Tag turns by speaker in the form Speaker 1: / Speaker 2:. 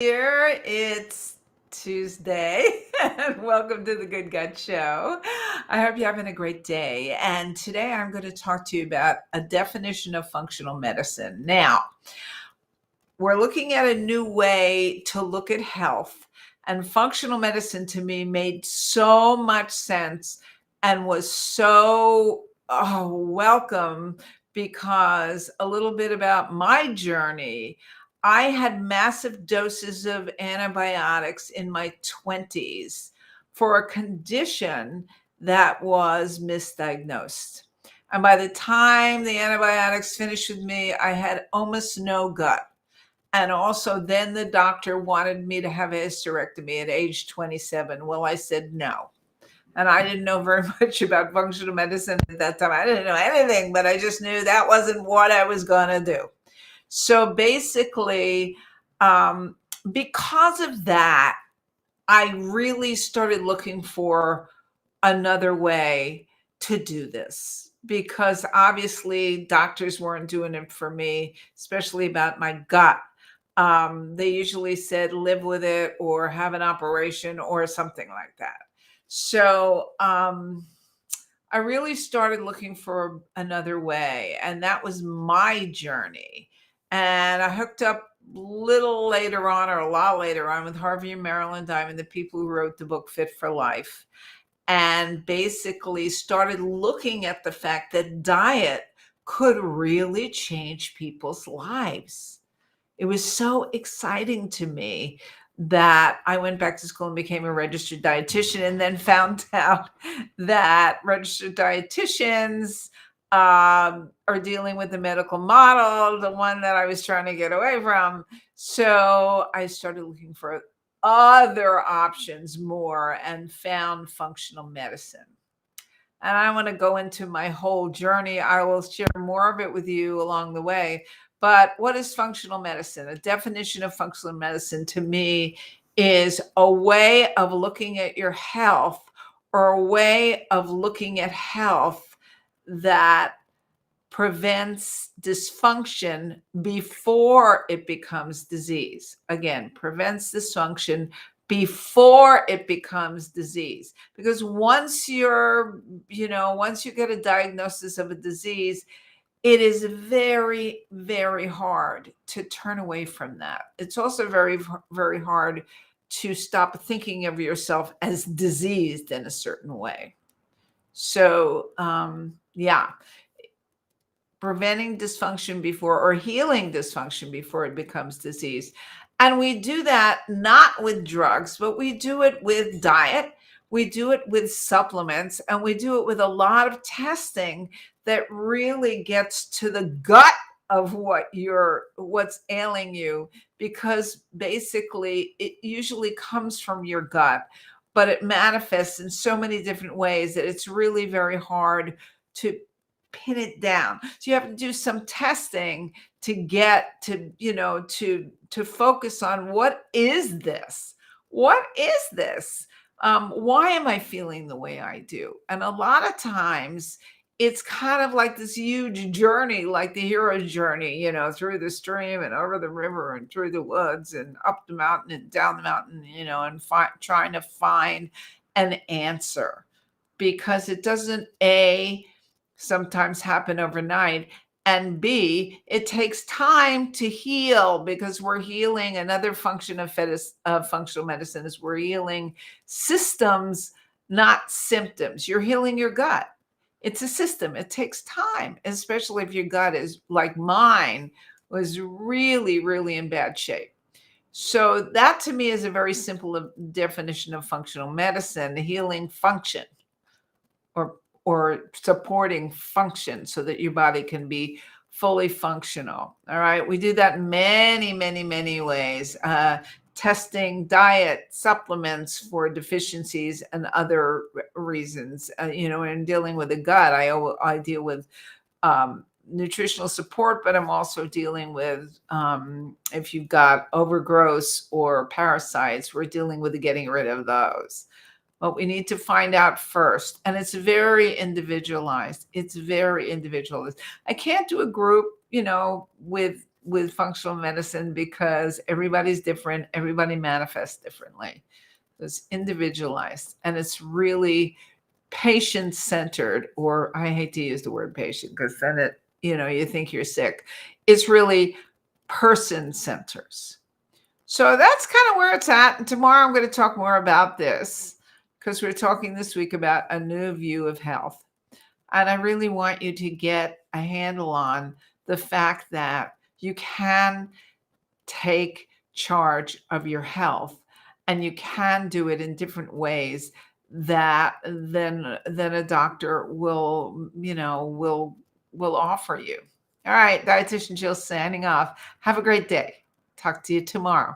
Speaker 1: Here it's Tuesday, and welcome to the Good Gut Show. I hope you're having a great day. And today I'm going to talk to you about a definition of functional medicine. Now, we're looking at a new way to look at health, and functional medicine to me made so much sense and was so welcome because a little bit about my journey. I had massive doses of antibiotics in my 20s for a condition that was misdiagnosed. And by the time the antibiotics finished with me, I had almost no gut. And also, then the doctor wanted me to have a hysterectomy at age 27. Well, I said no. And I didn't know very much about functional medicine at that time. I didn't know anything, but I just knew that wasn't what I was going to do. So basically, um, because of that, I really started looking for another way to do this because obviously doctors weren't doing it for me, especially about my gut. They usually said live with it or have an operation or something like that. So I really started looking for another way, and that was my journey. And I hooked up little later on, or a lot later on, with Harvey and Marilyn Diamond, the people who wrote the book Fit for Life, and basically started looking at the fact that diet could really change people's lives. It was so exciting to me that I went back to school and became a registered dietitian, and then found out that registered dietitians are dealing with the medical model, the one that I was trying to get away from. So I started looking for other options more and found functional medicine. And I want to go into my whole journey. I will share more of it with you along the way. But what is functional medicine? A definition of functional medicine to me is a way of looking at your health, or a way of looking at health that prevents dysfunction before it becomes disease. Again, prevents dysfunction before it becomes disease. Because once once you get a diagnosis of a disease, it is very, very hard to turn away from that. It's also very, very hard to stop thinking of yourself as diseased in a certain way. So, yeah, preventing dysfunction before, or healing dysfunction before it becomes disease. And we do that not with drugs, but we do it with diet. We do it with supplements, and we do it with a lot of testing that really gets to the gut of what's ailing you, because basically it usually comes from your gut, but it manifests in so many different ways that it's really very hard to pin it down. So you have to do some testing to get to focus on, what is this? What is this? Why am I feeling the way I do? And a lot of times it's kind of like this huge journey, like the hero's journey, through the stream and over the river and through the woods and up the mountain and down the mountain, and trying to find an answer, because it doesn't sometimes happen overnight, and B, it takes time to heal, because we're healing. Another function of functional medicine is we're healing systems, not symptoms. You're healing your gut. It's a system. It takes time, especially if your gut is like mine, was really, really in bad shape. So that to me is a very simple definition of functional medicine: healing function, or supporting function, so that your body can be fully functional. All right. We do that in many, many, many ways. Testing diet, supplements for deficiencies and other reasons, and dealing with the gut. I deal with nutritional support, but I'm also dealing with, if you've got overgrowth or parasites, we're dealing with getting rid of those. But we need to find out first. And it's very individualized. It's very individualized. I can't do a group, with with functional medicine because everybody's different, everybody manifests differently. It's individualized and it's really patient centered, or I hate to use the word patient because then you think you're sick. It's really person centers. So that's kind of where it's at. And tomorrow I'm going to talk more about this because we're talking this week about a new view of health. And I really want you to get a handle on the fact that you can take charge of your health and you can do it in different ways that then a doctor will offer you. All right, Dietitian Jill signing off. Have a great day. Talk to you tomorrow.